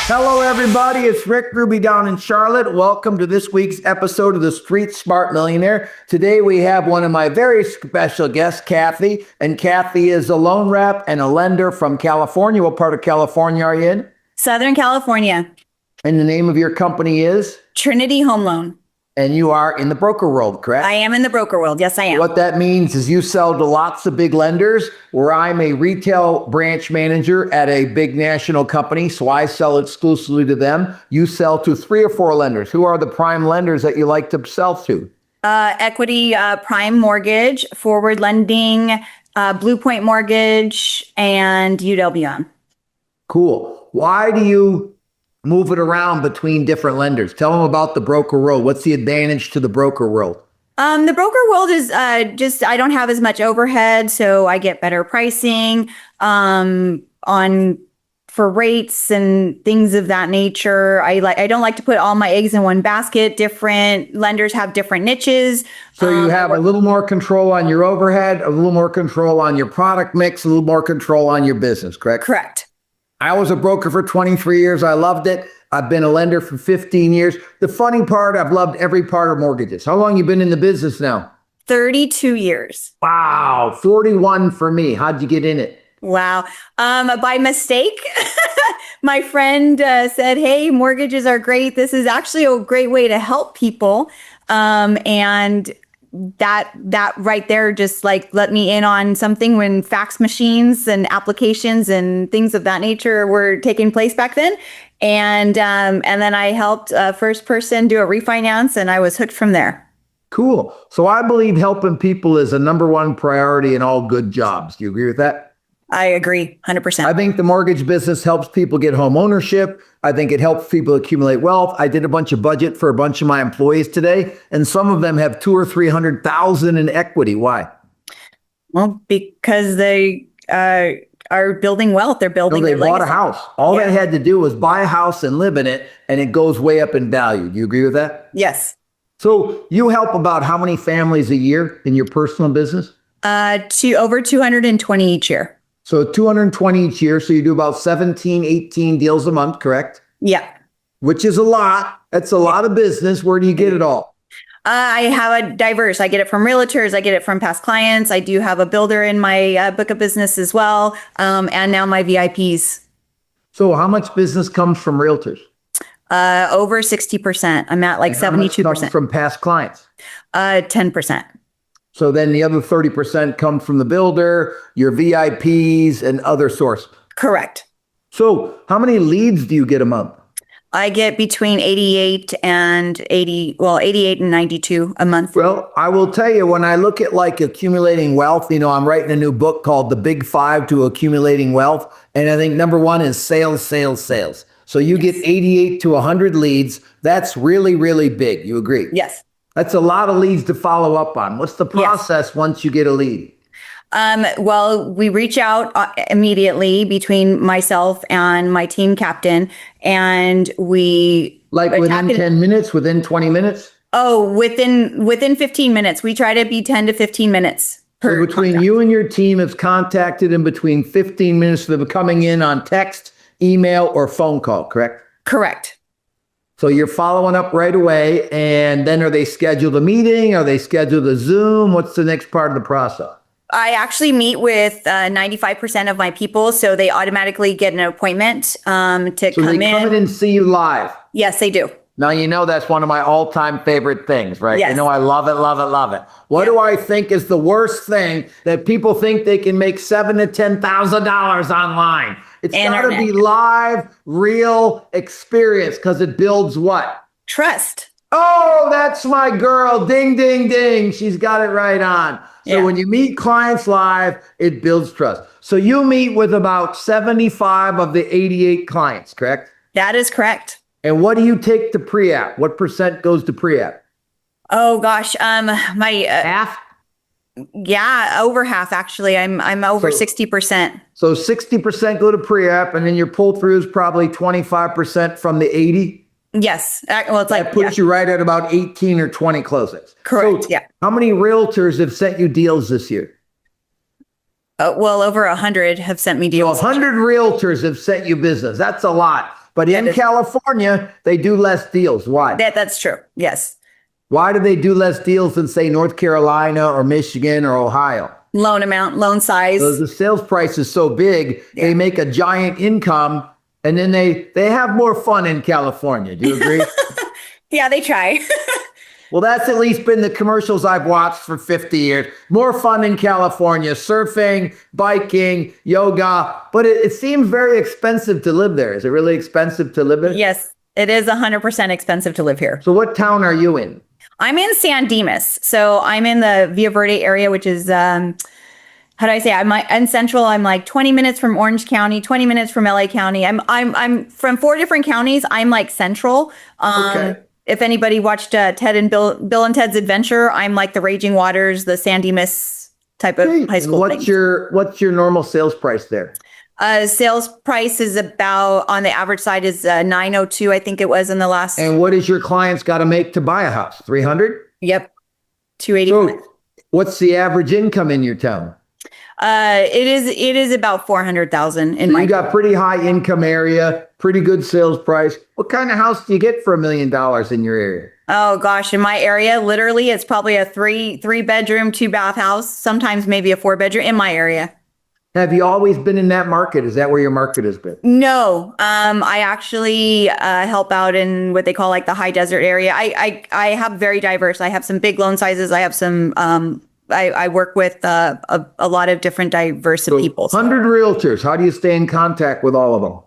Hello, everybody. It's Rick Ruby down in Charlotte. Welcome to this week's episode of the Street Smart Millionaire. Today, we have one of my very special guests, Kathy. And Kathy is a loan rep and a lender from California. What part of California are you in? Southern California. And the name of your company is? Trinity Home Loan. And you are in the broker world, correct? I am in the broker world. Yes, I am. What that means is you sell to lots of big lenders, where I'm a retail branch manager at a big national company, so I sell exclusively to them. You sell to 3 or 4 lenders. Who are the prime lenders that you like to sell to? Equity, prime mortgage, forward lending, Blue Point Mortgage, and UWM. Cool. Why do you move it around between different lenders? Tell them about the broker world. What's the advantage to the broker world? The broker world is just, I don't have as much overhead, so I get better pricing for rates and things of that nature. I don't like to put all my eggs in one basket. Different lenders have different niches. So you have a little more control on your overhead, a little more control on your product mix, a little more control on your business, correct? Correct. I was a broker for 23 years. I loved it. I've been a lender for 15 years. The funny part, I've loved every part of mortgages. How long you been in the business now? 32 years. Wow, 41 for me. How'd you get in it? Wow. By mistake, my friend said, hey, mortgages are great. This is actually a great way to help people. And that right there just like let me in on something when fax machines and applications and things of that nature were taking place back then. And then I helped a first person do a refinance, and I was hooked from there. Cool. So I believe helping people is a number one priority in all good jobs. Do you agree with that? I agree 100%. I think the mortgage business helps people get home ownership. I think it helps people accumulate wealth. I did a bunch of budget for a bunch of my employees today, and some of them have 200,000 or 300,000 in equity. Why? Well, because they are building wealth. They're building. So they bought a house. All they had to do was buy a house and live in it, and it goes way up in value. Do you agree with that? Yes. So you help about how many families a year in your personal business? To over 220 each year. So 220 each year. So you do about 17, 18 deals a month, correct? Yeah. Which is a lot. That's a lot of business. Where do you get it all? I have a diverse. I get it from realtors. I get it from past clients. I do have a builder in my book of business as well. And now my VIPs. So how much business comes from realtors? Over 60%. I'm at like 72%. How much comes from past clients? 10%. So then the other 30% comes from the builder, your VIPs, and other sources. Correct. So how many leads do you get a month? I get between 88 and 92 a month. Well, I will tell you, when I look at like accumulating wealth, I'm writing a new book called The Big Five to Accumulating Wealth. And I think number one is sales, sales, sales. So you get 88 to 100 leads. That's really, really big. You agree? Yes. That's a lot of leads to follow up on. What's the process once you get a lead? Well, we reach out immediately between myself and my team captain, and we within 10 minutes, within 20 minutes? Oh, within 15 minutes. We try to be 10 to 15 minutes per So between contact. you and your team have contacted in between 15 minutes of coming in on text, email, or phone call, correct? Correct. So you're following up right away, and then are they scheduled a meeting? Are they scheduled a Zoom? What's the next part of the process? I actually meet with 95% of my people, so they automatically get an appointment to come in. So they come in and see you live? Yes, they do. Now, that's one of my all-time favorite things, right? Yes. I love it, love it, love it. What do I think is the worst thing that people think they can make $7,000 to $10,000 online? It's got to be live, real experience, because it builds what? Trust. Oh, that's my girl. Ding, ding, ding. She's got it right on. So when you meet clients live, it builds trust. So you meet with about 75 of the 88 clients, correct? That is correct. And what do you take to pre-app? What percent goes to pre-app? Oh gosh, my half? Yeah, over half actually. I'm over 60%. So 60% go to pre-app, and then your pull-through is probably 25% from the 80? Yes. Well, it's like that puts you right at about 18 or 20 closings. Correct. So yeah. How many realtors have sent you deals this year? Well, over 100 have sent me deals. So 100 realtors have sent you business. That's a lot. But in California, they do less deals. Why? That's true. Yes. Why do they do less deals than, say, North Carolina or Michigan or Ohio? Loan amount, loan size. So the sales price is so big, they make a giant income, and then they have more fun in California. Do you agree? Yeah, they try. Well, that's at least been the commercials I've watched for 50 years. More fun in California, surfing, biking, yoga. But it seems very expensive to live there. Is it really expensive to live there? Yes, it is 100% expensive to live here. So what town are you in? I'm in San Dimas. So I'm in the Villa Verde area, which is, how do I say? I'm in Central. I'm like 20 minutes from Orange County, 20 minutes from LA County. I'm from 4 different counties. I'm like Central. Okay. If anybody watched Ted and Bill and Ted's Adventure, I'm like the Raging Waters, the San Dimas type of high school. What's your normal sales price there? Sales price is about, on the average side, is 902. I think it was in the last. And what is your clients got to make to buy a house? 300? Yep, 280. So what's the average income in your town? It is about 400,000 in my. You got pretty high income area, pretty good sales price. What kind of house do you get for $1 million in your area? Oh gosh, in my area, literally, it's probably a three bedroom, 2 bath house. Sometimes maybe a 4 bedroom in my area. Have you always been in that market? Is that where your market has been? No, I actually help out in what they call like the high desert area. I have very diverse. I have some big loan sizes. I have some. I work with a lot of different diverse people. 100 realtors. How do you stay in contact with all of them?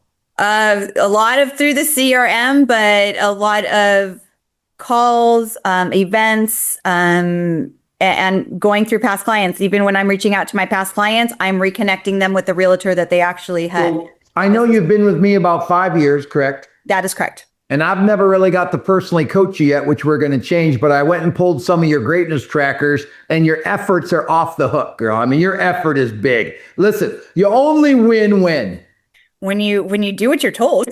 A lot of through the CRM, but a lot of calls, events, and going through past clients. Even when I'm reaching out to my past clients, I'm reconnecting them with the realtor that they actually had. So, I know you've been with me about 5 years, correct? That is correct. And I've never really got to personally coach you yet, which we're going to change, but I went and pulled some of your greatness trackers, and your efforts are off the hook, girl. I mean, your effort is big. Listen, you only win when you do what you're told.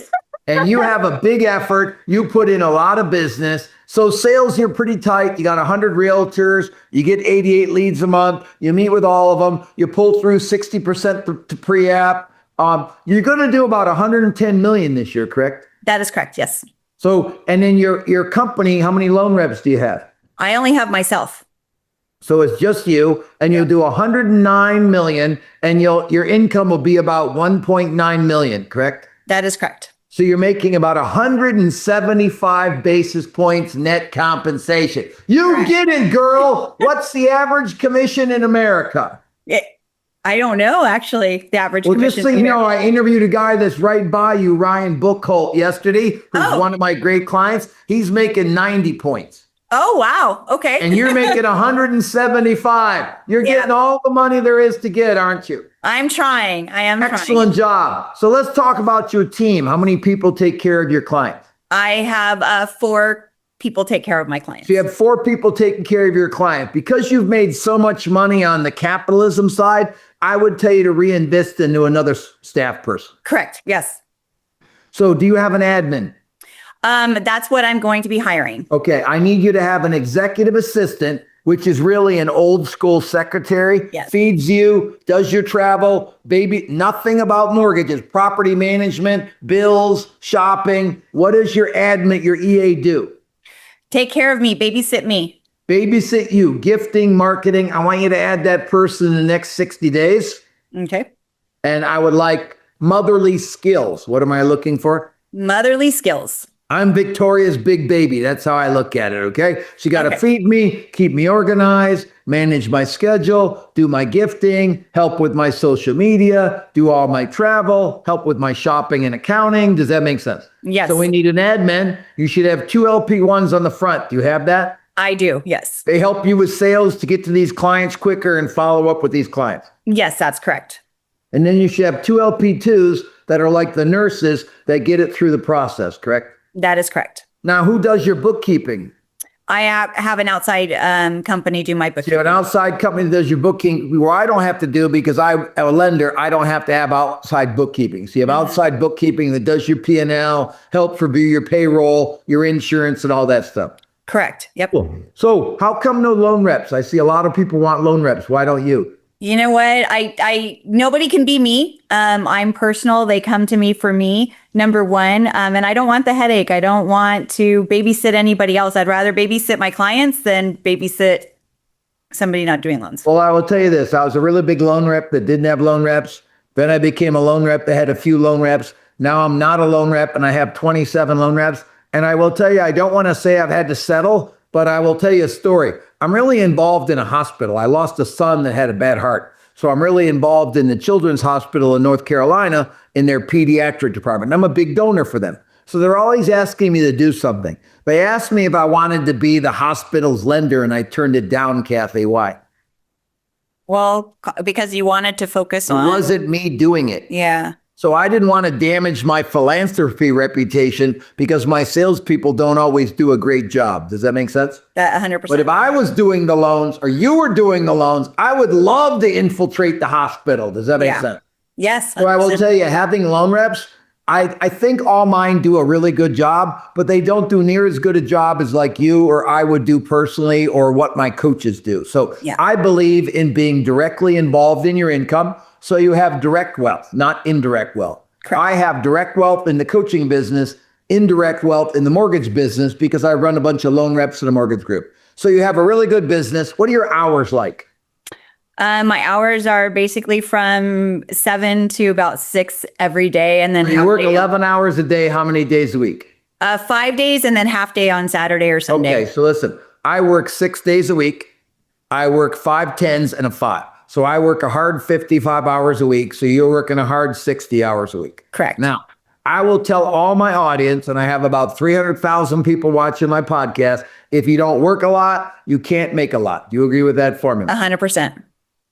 And you have a big effort. You put in a lot of business. So sales, you're pretty tight. You got 100 realtors. You get 88 leads a month. You meet with all of them. You pull through 60% to pre-app. You're going to do about 110 million this year, correct? That is correct. Yes. So, and then your company, how many loan reps do you have? I only have myself. So it's just you, and you'll do 109 million, and your income will be about 1.9 million, correct? That is correct. So you're making about 175 basis points net compensation. You get it, girl. What's the average commission in America? I don't know, actually, the average Well, commission. just so you know, I interviewed a guy that's right by you, Ryan Buchholt, yesterday, who's one of my great clients. He's making 90 points. Oh, wow. Okay. And you're making 175. You're getting all the money there is to get, aren't you? I'm trying. I am Excellent job. So let's talk about your team. How many people take care of your clients? I have 4 people take care of my clients. So you have 4 people taking care of your client. Because you've made so much money on the capitalism side, I would tell you to reinvest into another staff person. Correct. Yes. So do you have an admin? That's what I'm going to be hiring. Okay. I need you to have an executive assistant, which is really an old school secretary. Yes. Feeds you, does your travel, baby, nothing about mortgages, property management, bills, shopping. What does your admin, your EA do? Take care of me, babysit me. Babysit you, gifting, marketing. I want you to add that person in the next 60 days. Okay. And I would like motherly skills. What am I looking for? Motherly skills. I'm Victoria's big baby. That's how I look at it, okay? She got to feed me, keep me organized, manage my schedule, do my gifting, help with my social media, do all my travel, help with my shopping and accounting. Does that make sense? Yes. So we need an admin. You should have 2 LP1s on the front. Do you have that? I do, yes. They help you with sales to get to these clients quicker and follow up with these clients. Yes, that's correct. And then you should have 2 LP2s that are like the nurses that get it through the process, correct? That is correct. Now, who does your bookkeeping? I have an outside company do my bookkeeping. You have an outside company that does your bookkeeping, where I don't have to do, because I'm a lender, I don't have to have outside bookkeeping. So you have outside bookkeeping that does your P&L, help review your payroll, your insurance, and all that stuff. Correct. Yep. Cool. So how come no loan reps? I see a lot of people want loan reps. Why don't you? You know what? I nobody can be me. I'm personal. They come to me for me, number one. And I don't want the headache. I don't want to babysit anybody else. I'd rather babysit my clients than babysit somebody not doing loans. Well, I will tell you this. I was a really big loan rep that didn't have loan reps. Then I became a loan rep that had a few loan reps. Now I'm not a loan rep and I have 27 loan reps. And I will tell you, I don't want to say I've had to settle, but I will tell you a story. I'm really involved in a hospital. I lost a son that had a bad heart. So I'm really involved in the Children's Hospital in North Carolina in their pediatric department. I'm a big donor for them. So they're always asking me to do something. They asked me if I wanted to be the hospital's lender, and I turned it down, Kathy. Why? Well, because you wanted to focus It on. wasn't me doing it. Yeah. So I didn't want to damage my philanthropy reputation because my salespeople don't always do a great job. Does that make sense? That 100%. But if I was doing the loans or you were doing the loans, I would love to infiltrate the hospital. Does that make sense? Yes. So I will 100%. tell you, having loan reps, I think all mine do a really good job, but they don't do near as good a job as like you or I would do personally or what my coaches do. So Yeah. I believe in being directly involved in your income. So you have direct wealth, not indirect wealth. Correct. I have direct wealth in the coaching business, indirect wealth in the mortgage business because I run a bunch of loan reps in a mortgage group. So you have a really good business. What are your hours like? My hours are basically from 7 to about 6 every day. And then You work 11 hours a day. How many days a week? 5 days and then half day on Saturday or Sunday. Okay, so listen, I work 6 days a week. I work 5 tens and a 5. So I work a hard 55 hours a week. So you're working a hard 60 hours a week. Correct. Now, I will tell all my audience, and I have about 300,000 people watching my podcast, if you don't work a lot, you can't make a lot. Do you agree with that formula? 100%.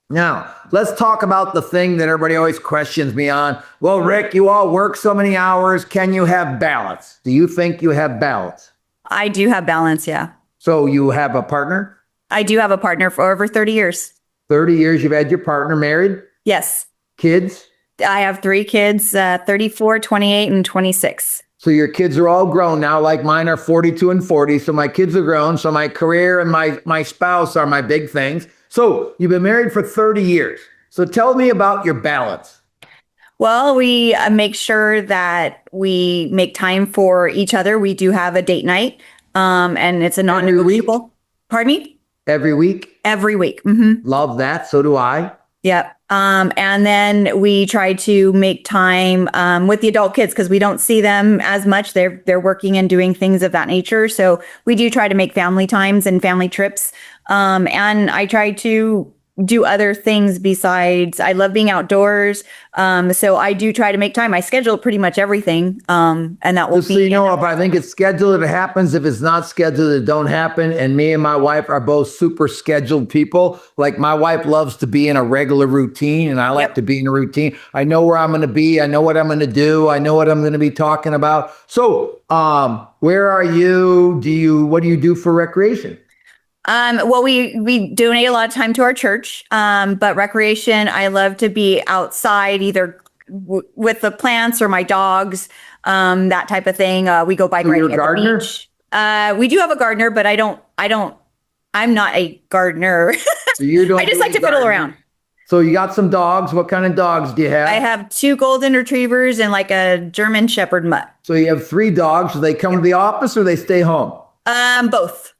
Now, let's talk about the thing that everybody always questions me on. Well, Rick, you all work so many hours. Can you have balance? Do you think you have balance? I do have balance. Yeah. So you have a partner? I do have a partner for over 30 years. 30 years you've had your partner married? Yes. Kids? I have 3 kids, 34, 28, and 26. So your kids are all grown now, like mine are 42 and 40. So my kids are grown. So my career and my spouse are my big things. So you've been married for 30 years. So tell me about your balance. Well, we make sure that we make time for each other. We do have a date night, and it's a non-negotiable. Pardon me? Every week? Every week. Mm-hmm. Love that. So do I. Yep. And then we try to make time with the adult kids because we don't see them as much. They're working and doing things of that nature. So we do try to make family times and family trips. And I try to do other things besides. I love being outdoors. So I do try to make time. I schedule pretty much everything. And that will Just so you know, if I think it's scheduled, it happens. If it's not scheduled, it don't happen. And me and my wife are both super scheduled people. Like my wife loves to be in a regular routine and I like to be in a routine. I know where I'm going to be. I know what I'm going to do. I know what I'm going to be talking about. So, where are you? What do you do for recreation? Well, we donate a lot of time to our church, but recreation, I love to be outside either with the plants or my dogs, that type of thing. We go bike riding at the beach. We do have a gardener, but I'm not a gardener. So you don't I just like to fiddle around. So you got some dogs. What kind of dogs do you have? I have 2 golden retrievers and like a German Shepherd mutt. So you have 3 dogs. Do they come to the office or they stay home? Both.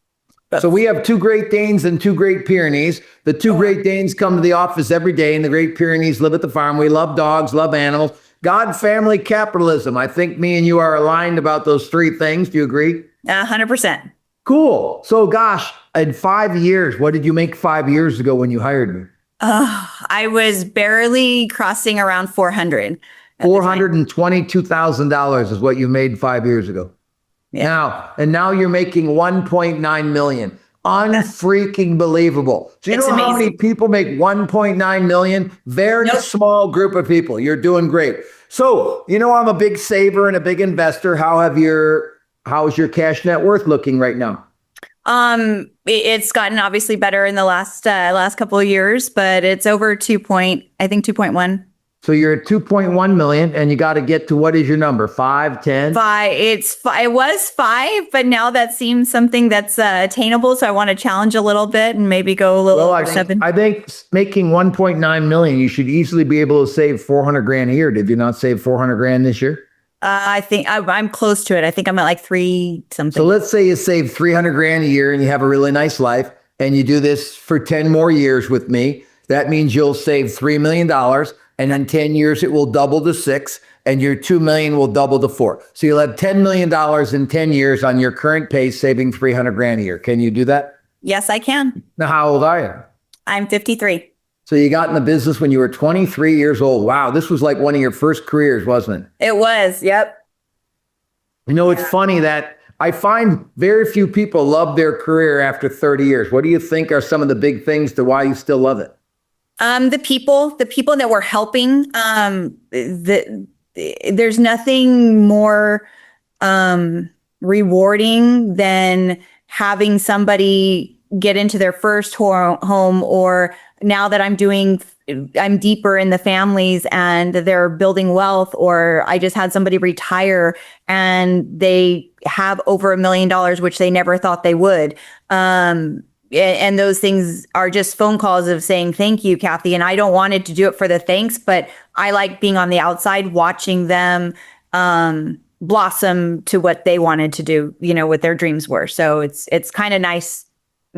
So we have 2 Great Danes and 2 Great Pyrenees. The 2 Great Danes come to the office every day, and the Great Pyrenees live at the farm. We love dogs, love animals. God, family, capitalism. I think me and you are aligned about those 3 things. Do you agree? 100%. Cool. So gosh, in 5 years, what did you make 5 years ago when you hired me? I was barely crossing around 400. $422,000 is what you made 5 years ago. Yeah. Now you're making 1.9 million. Unfreaking believable. Do you It's know how many amazing. people make 1.9 million? Very Nope. small group of people. You're doing great. So, I'm a big saver and a big investor. How's your cash net worth looking right now? It's gotten obviously better in the last couple of years, but it's over 2.1. So you're at 2.1 million and you got to get to, what is your number? 5, 10? It was 5, but now that seems something that's attainable. So I want to challenge a little bit and maybe go a little Well, over 7. I think making 1.9 million, you should easily be able to save 400 grand a year. Did you not save 400 grand this year? I think I'm close to it. I think I'm at like 3 something. So let's say you save 300 grand a year and you have a really nice life and you do this for 10 more years with me. That means you'll save $3 million. And in 10 years, it will double to 6, and your 2 million will double to 4. So you'll have $10 million in 10 years on your current pace, saving 300 grand a year. Can you do that? Yes, I can. Now, how old are you? I'm 53. So you got in the business when you were 23 years old. Wow, this was like one of your first careers, wasn't it? It was. Yep. You know, it's funny that I find very few people love their career after 30 years. What do you think are some of the big things to why you still love it? The people that we're helping, there's nothing more rewarding than having somebody get into their first home, or now that I'm deeper in the families and they're building wealth, or I just had somebody retire and they have over $1 million, which they never thought they would. And those things are just phone calls of saying, thank you, Kathy. And I don't wanted to do it for the thanks, but I like being on the outside, watching them blossom to what they wanted to do, what their dreams were. So it's kind of nice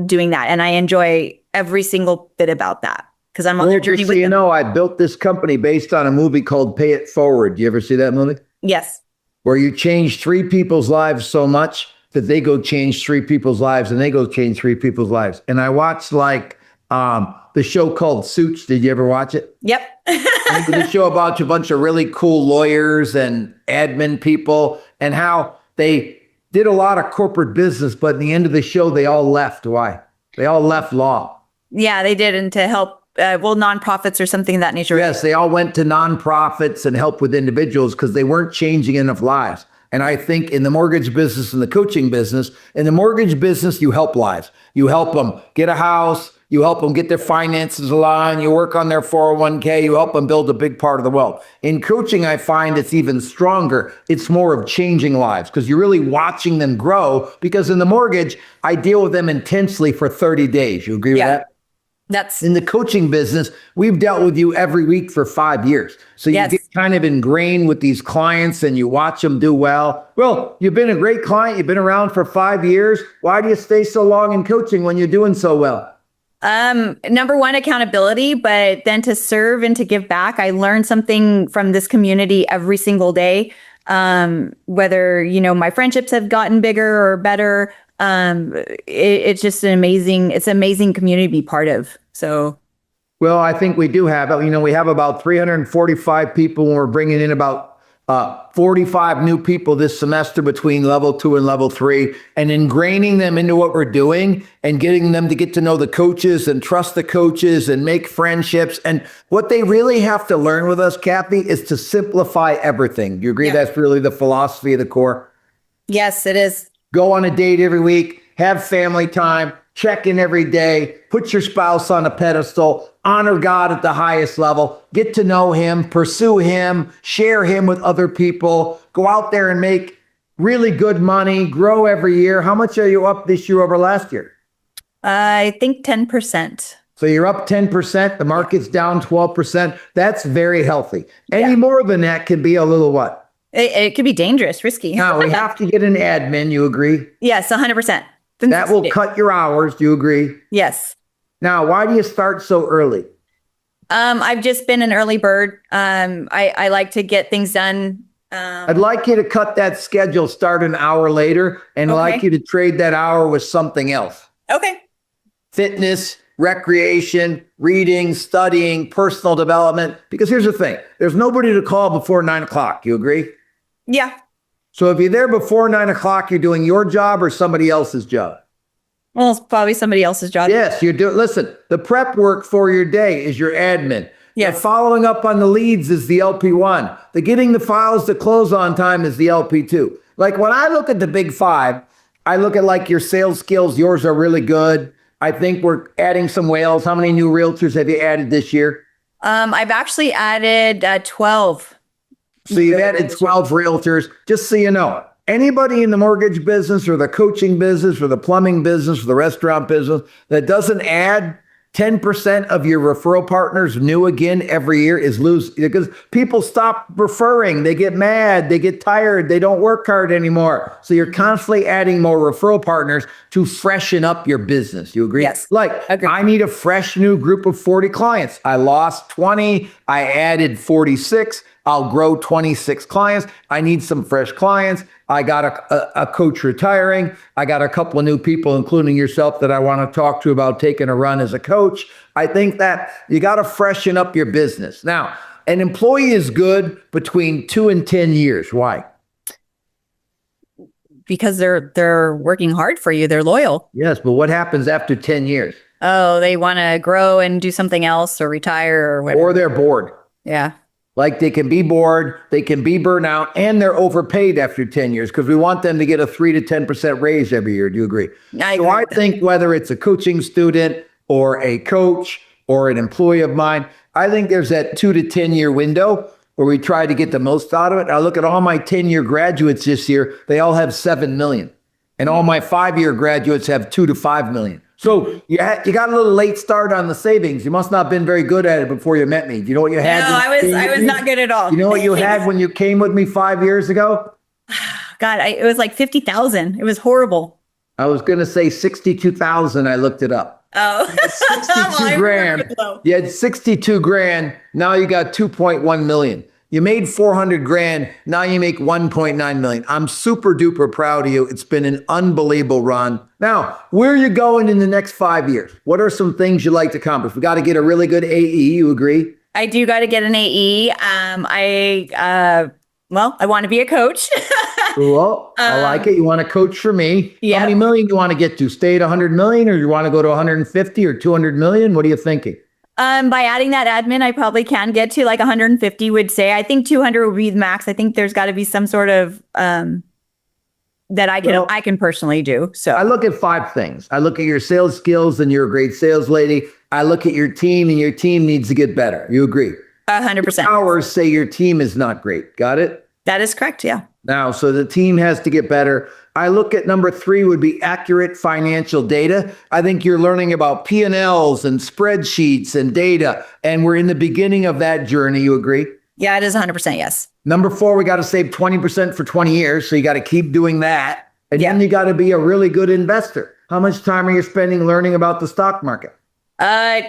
doing that. And I enjoy every single bit about that because I'm on their journey with them. I built this company based on a movie called Pay It Forward. Do you ever see that movie? Yes. Where you change 3 people's lives so much that they go change 3 people's lives and they go change 3 people's lives. And I watched the show called Suits. Did you ever watch it? Yep. The show about a bunch of really cool lawyers and admin people and how they did a lot of corporate business, but in the end of the show, they all left. Why? They all left law. Yeah, they did. And to help, nonprofits or something of that nature. Yes, they all went to nonprofits and help with individuals because they weren't changing enough lives. And I think in the mortgage business and the coaching business, in the mortgage business, you help lives. You help them get a house. You help them get their finances aligned. You work on their 401k. You help them build a big part of the wealth. In coaching, I find it's even stronger. It's more of changing lives because you're really watching them grow, because in the mortgage, I deal with them intensely for 30 days. You agree with that? That's in the coaching business. We've dealt with you every week for 5 years. So you get kind of ingrained with these clients and you watch them do well. Well, you've been a great client. You've been around for 5 years. Why do you stay so long in coaching when you're doing so well? Number one, accountability, but then to serve and to give back. I learn something from this community every single day. Whether, my friendships have gotten bigger or better. It's just it's an amazing community to be part of. So, well, I think we do have, we have about 345 people, and we're bringing in about 45 new people this semester between level 2 and level 3, and ingraining them into what we're doing and getting them to get to know the coaches and trust the coaches and make friendships. And what they really have to learn with us, Kathy, is to simplify everything. Do you agree that's really the philosophy of the core? Yes, it is. Go on a date every week, have family time, check in every day, put your spouse on a pedestal, honor God at the highest level, get to know him, pursue him, share him with other people, go out there and make really good money, grow every year. How much are you up this year over last year? I think 10%. So you're up 10%, the market's down 12%. That's very healthy. Any more than that can be a little what? It could be dangerous, risky. Now, we have to get an admin, you agree? Yes, 100%. That will cut your hours, do you agree? Yes. Now, why do you start so early? I've just been an early bird. I like to get things done. I'd like you to cut that schedule, start an hour later, and I'd like you to trade that hour with something else. Okay. Fitness, recreation, reading, studying, personal development. Because here's the thing. There's nobody to call before 9 o'clock. You agree? Yeah. So if you're there before 9 o'clock, you're doing your job or somebody else's job? Well, it's probably somebody else's job. Yes, you're doing. Listen, the prep work for your day is your admin. Yes. The following up on the leads is the LP1. The getting the files to close on time is the LP2. Like when I look at the big 5, I look at like your sales skills. Yours are really good. I think we're adding some whales. How many new realtors have you added this year? I've actually added 12. So you've added 12 realtors. Just so you know, anybody in the mortgage business or the coaching business or the plumbing business or the restaurant business that doesn't add 10% of your referral partners new again every year is lose, because people stop referring. They get mad. They get tired. They don't work hard anymore. So you're constantly adding more referral partners to freshen up your business. You agree? Yes. Like, Agree. I need a fresh new group of 40 clients. I lost 20. I added 46. I'll grow 26 clients. I need some fresh clients. I got a coach retiring. I got a couple of new people, including yourself, that I want to talk to about taking a run as a coach. I think that you got to freshen up your business. Now, an employee is good between 2 and 10 years. Why? Because they're working hard for you. They're loyal. Yes, but what happens after 10 years? Oh, they want to grow and do something else or retire or whatever. Or they're bored. Yeah. Like, they can be bored, they can be burnt out, and they're overpaid after 10 years because we want them to get a 3 to 10% raise every year. Do you agree? I So agree I with that. think whether it's a coaching student or a coach or an employee of mine, I think there's that 2 to 10 year window where we try to get the most out of it. I look at all my 10-year graduates this year, they all have 7 million. And all my 5-year graduates have 2 to 5 million. So you got a little late start on the savings. You must not have been very good at it before you met me. Do you know what you had? No, I was not good at all. You know what you had when you came with me 5 years ago? God, it was like 50,000. It was horrible. I was going to say 62,000. I looked it up. Oh, 62 grand. You had 62 grand. Now you got 2.1 million. You made 400 grand. Now you make 1.9 million. I'm super duper proud of you. It's been an unbelievable run. Now, where are you going in the next 5 years? What are some things you'd like to accomplish? We got to get a really good AE. You agree? I do got to get an AE. I want to be a coach. Cool. I like it. You want to coach for me. Yeah. How many million do you want to get to? Stay at 100 million, or you want to go to 150 or 200 million? What are you thinking? By adding that admin, I probably can get to like 150, would say. I think 200 would be the max. I think there's got to be some sort of that I can personally do. So I look at 5 things. I look at your sales skills, and you're a great sales lady. I look at your team, and your team needs to get better. You agree? 100%. Hours say your team is not great. Got it? That is correct. Yeah. Now, so the team has to get better. I look at number 3 would be accurate financial data. I think you're learning about P&Ls and spreadsheets and data, and we're in the beginning of that journey. You agree? Yeah, it is 100%. Yes. Number 4, we got to save 20% for 20 years. So you got to keep doing that. And Yeah. then you got to be a really good investor. How much time are you spending learning about the stock market?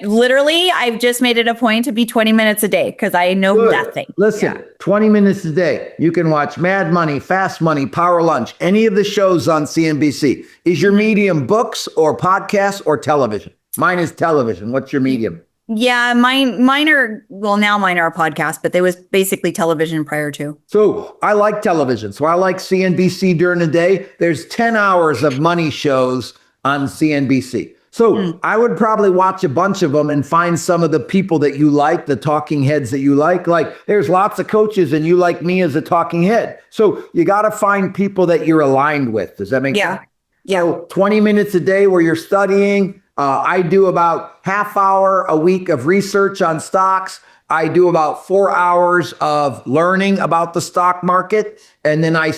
Literally, I've just made it a point to be 20 minutes a day because I know Good. nothing. Listen, Yeah. 20 minutes a day. You can watch Mad Money, Fast Money, Power Lunch, any of the shows on CNBC. Is your medium books or podcasts or television? Mine is television. What's your medium? Yeah, mine are, well, now mine are a podcast, but they was basically television prior to. So I like television. So I like CNBC during the day. There's 10 hours of money shows on CNBC. So I would probably watch a bunch of them and find some of the people that you like, the talking heads that you like. Like, there's lots of coaches, and you like me as a talking head. So you got to find people that you're aligned with. Does that make sense? Yeah. So 20 minutes a day where you're studying. I do about half hour a week of research on stocks. I do about 4 hours of learning about the stock market. And then I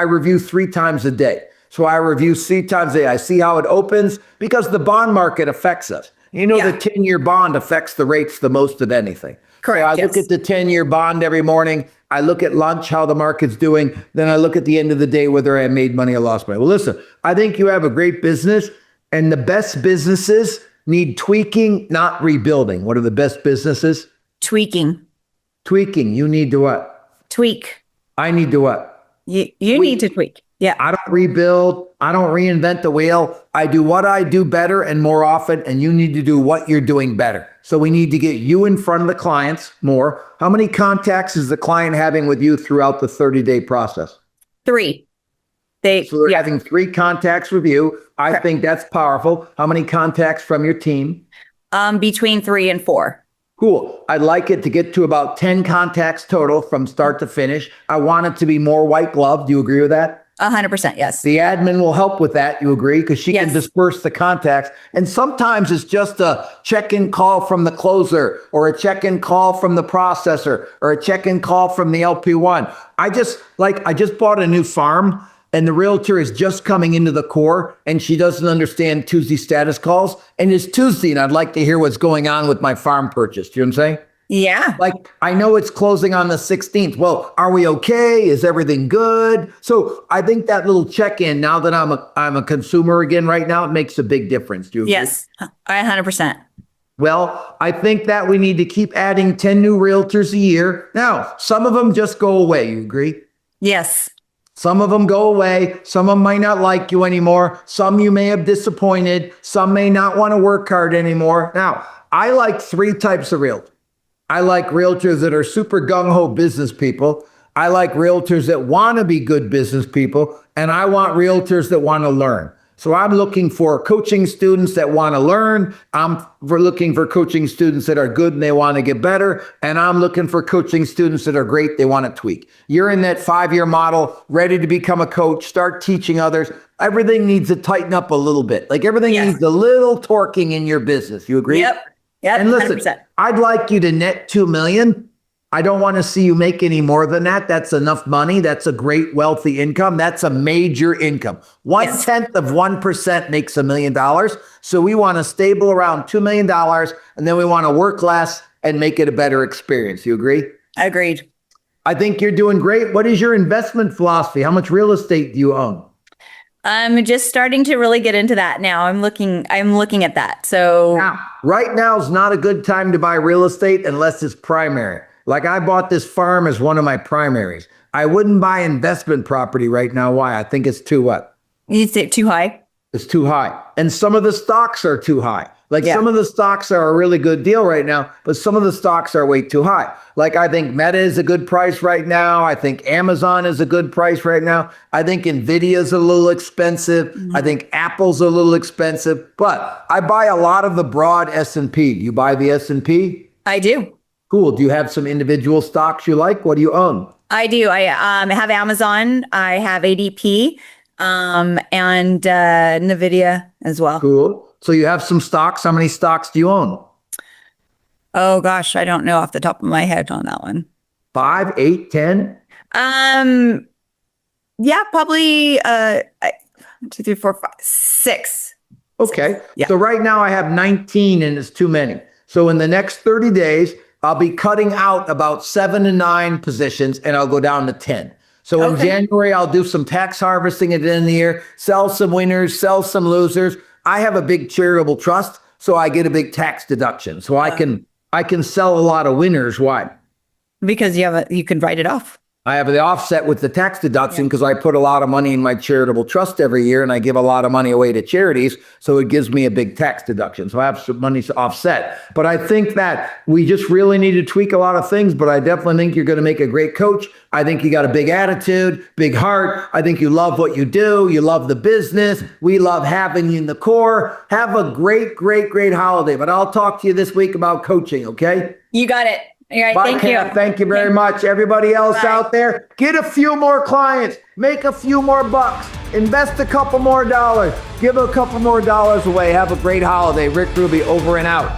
review 3 times a day. So I review 3 times a day. I see how it opens, because the bond market affects us. You know, Yeah. the 10-year bond affects the rates the most of anything. Correct, So I look yes. at the 10-year bond every morning. I look at lunch, how the market's doing. Then I look at the end of the day, whether I made money or lost money. Well, listen, I think you have a great business, and the best businesses need tweaking, not rebuilding. What are the best businesses? Tweaking. Tweaking. You need to what? Tweak. I need to what? You need to tweak. Yeah. I don't rebuild. I don't reinvent the wheel. I do what I do better and more often, and you need to do what you're doing better. So we need to get you in front of the clients more. How many contacts is the client having with you throughout the 30-day process? 3. So they're having 3 contacts with you. I think that's powerful. How many contacts from your team? Between 3 and 4. Cool. I'd like it to get to about 10 contacts total from start to finish. I want it to be more white glove. Do you agree with that? 100%. Yes. The admin will help with that. You agree? Because she can Yes. disperse the contacts. And sometimes it's just a check-in call from the closer or a check-in call from the processor or a check-in call from the LP1. I just bought a new farm and the realtor is just coming into the core and she doesn't understand Tuesday status calls. And it's Tuesday and I'd like to hear what's going on with my farm purchase. Do you know what I'm saying? Yeah. Like, I know it's closing on the 16th. Well, are we okay? Is everything good? So I think that little check-in, now that I'm a consumer again right now, it makes a big difference. Do you agree? Yes. 100%. Well, I think that we need to keep adding 10 new realtors a year. Now, some of them just go away. You agree? Yes. Some of them go away. Some of them might not like you anymore. Some you may have disappointed. Some may not want to work hard anymore. Now, I like 3 types of realtors. I like realtors that are super gung-ho business people. I like realtors that want to be good business people. And I want realtors that want to learn. So I'm looking for coaching students that want to learn. We're looking for coaching students that are good and they want to get better. And I'm looking for coaching students that are great. They want to tweak. You're in that 5-year model, ready to become a coach, start teaching others. Everything needs to tighten up a little bit. Like everything needs a little torquing in your business. You agree? Yep. Yep. And listen, 100%. I'd like you to net $2 million. I don't want to see you make any more than that. That's enough money. That's a great wealthy income. That's a major income. 1/10 of 1% makes $1 million. So we want to stable around $2 million, and then we want to work less and make it a better experience. You agree? Agreed. I think you're doing great. What is your investment philosophy? How much real estate do you own? I'm just starting to really get into that now. I'm looking at that. So Right now is not a good time to buy real estate unless it's primary. Like I bought this farm as one of my primaries. I wouldn't buy investment property right now. Why? I think it's too what? You say too high? It's too high. And some of the stocks are too high. Like some of the stocks are a really good deal right now, but some of the stocks are way too high. Like I think Meta is a good price right now. I think Amazon is a good price right now. I think Nvidia is a little expensive. I think Apple's a little expensive, but I buy a lot of the broad S&P. Do you buy the S&P? I do. Cool. Do you have some individual stocks you like? What do you own? I do. I have Amazon. I have ADP, and Nvidia as well. Cool. So you have some stocks. How many stocks do you own? Oh gosh, I don't know off the top of my head on that one. 5, 8, 10? Yeah, probably 1, 2, 3, 4, 5, 6. Okay. Yeah. So right now I have 19 and it's too many. So in the next 30 days, I'll be cutting out about 7 to 9 positions and I'll go down to 10. So in January, I'll do some tax harvesting at the end of the year, sell some winners, sell some losers. I have a big charitable trust, so I get a big tax deduction. So I can sell a lot of winners. Why? Because you can write it off. I have the offset with the tax deduction because I put a lot of money in my charitable trust every year and I give a lot of money away to charities. So it gives me a big tax deduction. So I have some money to offset. But I think that we just really need to tweak a lot of things. But I definitely think you're going to make a great coach. I think you got a big attitude, big heart. I think you love what you do. You love the business. We love having you in the core. Have a great, great, great holiday. But I'll talk to you this week about coaching, okay? You got it. All right, Bye, thank Kath. you. Thank you very much. Everybody else out there, get a few more clients, make a few more bucks, invest a couple more dollars, give a couple more dollars away. Have a great holiday. Rick Ruby over and out.